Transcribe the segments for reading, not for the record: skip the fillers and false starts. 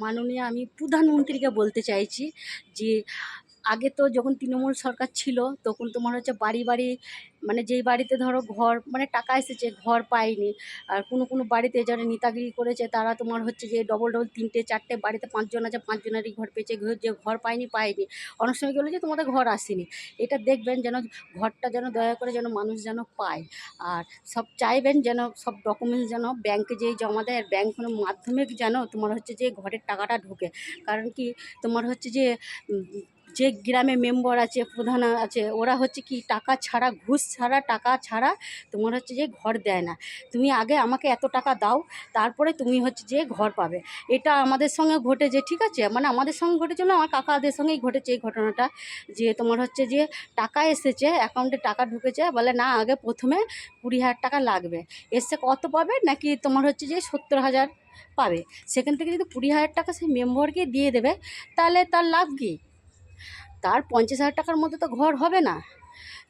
মাননীয় আমি প্রধানমন্ত্রীকে বলতে চাইছি যে আগে তো যখন তৃণমূল সরকার ছিল তখন তোমার হচ্ছে বাড়ি বাড়ি মানে যেই বাড়িতে ধরো ঘর মানে টাকা এসেছে ঘর পায়নি। আর কোনো কোনো বাড়িতে যারা নেতাগিরি করেছে তারা তোমার হচ্ছে যে ডবল ডবল 3টে 4টে বাড়িতে 5জন আছে, 5জনেরই ঘর পেয়েছে, যে ঘর পায়নি পায়নি। অনেক সময় বলে যে তোমাদের ঘর আসেনি। এটা দেখবেন যেন ঘরটা যেন দয়া করে যেন মানুষ যেন পায়। আর সব চাইবেন যেন সব ডকুমেন্টস যেন ব্যাংকে যেই জমা দেয়, ব্যাংকের মাধ্যমে যেন তোমার হচ্ছে যে ঘরের টাকাটা ঢোকে। কারণ কি তোমার হচ্ছে যে যে গ্রামে মেম্বার আছে, প্রধান আছে, ওরা হচ্ছে কি টাকা ছাড়া, ঘুষ ছাড়া, টাকা ছাড়া তোমার হচ্ছে যে ঘর দেয় না। তুমি আগে আমাকে এত টাকা দাও, তারপরে তুমি হচ্ছে যে ঘর পাবে। এটা আমাদের সঙ্গে ঘটেছে, ঠিক আছে, মানে আমাদের সঙ্গে ঘটেছে না, আমার কাকাদের সঙ্গেই ঘটেছে এই ঘটনাটা। যে তোমার হচ্ছে যে টাকা এসেছে, অ্যাকাউন্টে টাকা ঢুকেছে, বলে না আগে প্রথমে 20,000 টাকা লাগবে। এসে কত পাবে নাকি তোমার হচ্ছে যে 70,000 পাবে। সেখান থেকে যদি 20,000 টাকা সেই মেম্বারকে দিয়ে দেবে, তাহলে তার লাভ কী? তার 50,000 টাকার মধ্যে তো ঘর হবে না।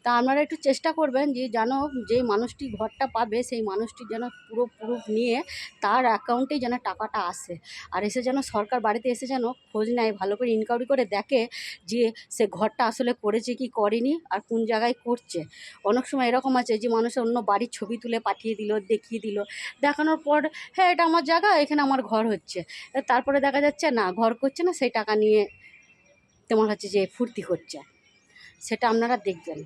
তা আপনারা একটু চেষ্টা করবেন যে যেন যেই মানুষটি ঘরটা পাবে সেই মানুষটি যেন পুরো প্রুফ নিয়ে তার অ্যাকাউন্টেই যেন টাকাটা আসে। আর এসে যেন সরকার বাড়িতে এসে যেন খোঁজ নেয়, ভালো করে ইনকোয়ারি করে দেখে যে সে ঘরটা আসলে করেছে কি করেনি আর কোন জায়গায় করছে। অনেক সময় এরকম আছে যে মানুষের অন্য বাড়ির ছবি তুলে পাঠিয়ে দিল, দেখিয়ে দিল, দেখানোর পর হ্যাঁ এটা আমার জায়গা, এখানে আমার ঘর হচ্ছে। তারপরে দেখা যাচ্ছে না ঘর করছে না, সেই টাকা নিয়ে তোমার হচ্ছে যে ফুর্তি করছে। সেটা আপনারা দেখবেন।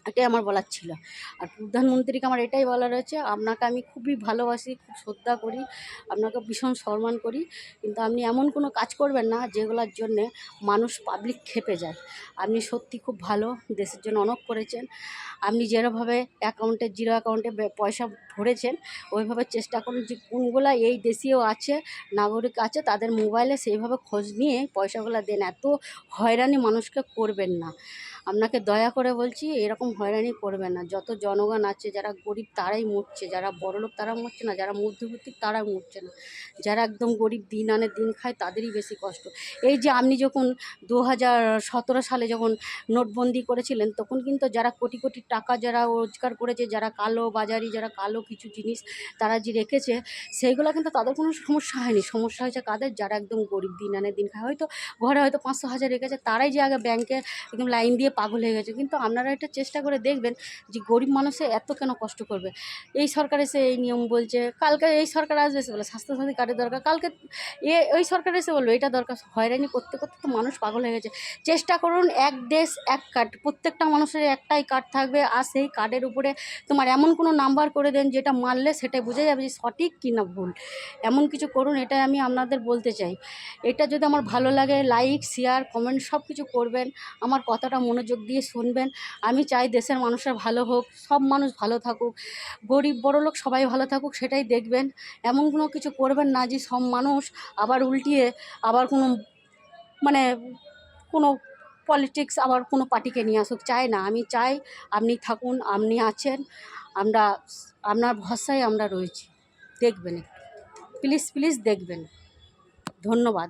এটাই আমার বলার ছিল। আর প্রধানমন্ত্রীকে আমার এটাই বলার রয়েছে, আপনাকে আমি খুবই ভালোবাসি, খুব শ্রদ্ধা করি, আপনাকে ভীষণ সম্মান করি, কিন্তু আপনি এমন কোনো কাজ করবেন না যেগুলোর জন্যে মানুষ পাবলিক ক্ষেপে যায়। আপনি সত্যি খুব ভালো, দেশের জন্য অনেক করেছেন। আপনি যেভাবে অ্যাকাউন্টে জিরো অ্যাকাউন্টে পয়সা ভরেছেন, ওইভাবে চেষ্টা করুন যে কোনগুলা এই দেশেও আছে, নাগরিক আছে, তাদের মোবাইলে সেইভাবে খোঁজ নিয়ে পয়সাগুলো দেন। এত হয়রানি মানুষকে করবেন না। আপনাকে দয়া করে বলছি, এরকম হয়রানি করবেন না। যত জনগণ আছে যারা গরিব তারাই মরছে, যারা বড়লোক তারা মরছে না, যারা মধ্যবিত্ত তারা মরছে না। যারা একদম গরিব দিন আনে দিন খায় তাদেরই বেশি কষ্ট। এই যে আপনি যখন 2017 সালে যখন নোটবন্দি করেছিলেন, তখন কিন্তু যারা কোটি কোটি টাকা যারা রোজগার করেছে, যারা কালো বাজারি, যারা কালো কিছু জিনিস তারা যে রেখেছে, সেইগুলো কিন্তু তাদের কোনো সমস্যা হয়নি। সমস্যা হয়েছে কাদের? যারা একদম গরিব দিন আনে দিন খায়, হয়তো ঘরে হয়তো 500,000 রেখেছে, তারাই যে আগে ব্যাংকে একদম লাইন দিয়ে পাগল হয়ে গেছে। কিন্তু আপনারা এটা চেষ্টা করে দেখবেন যে গরিব মানুষে এত কেন কষ্ট করবে। এই সরকার এসে এই নিয়ম বলছে, কালকে এই সরকার আসবে এসে বলে স্বাস্থ্যসাথী কার্ডের দরকার, কালকে ওই সরকার এসে বলবে এটা দরকার। হয়রানি করতে করতে তো মানুষ পাগল হয়ে গেছে। চেষ্টা করুন এক দেশ এক কার্ড, প্রত্যেকটা মানুষের একটাই কার্ড থাকবে, আর সেই কার্ডের উপরে তোমার এমন কোনো নাম্বার করে দেন যেটা মারলে সেটাই বোঝা যাবে যে সঠিক কি না ভুল। এমন কিছু করুন, এটাই আমি আপনাদের বলতে চাই। এটা যদি আমার ভালো লাগে, লাইক শেয়ার কমেন্ট সব কিছু করবেন, আমার কথাটা মনোযোগ দিয়ে শুনবেন। আমি চাই দেশের মানুষের ভালো হোক, সব মানুষ ভালো থাকুক, গরিব বড়লোক সবাই ভালো থাকুক, সেটাই দেখবেন। এমন কোনো কিছু করবেন না যে সব মানুষ আবার উল্টিয়ে আবার কোনো মানে কোনো পলিটিক্স আবার কোনো পার্টিকে নিয়ে আসুক। চাই না, আমি চাই আপনি থাকুন, আপনি আছেন, আমরা আপনার ভরসায় আমরা রয়েছি। দেখবেন একটু, প্লিজ প্লিজ দেখবেন। ধন্যবাদ।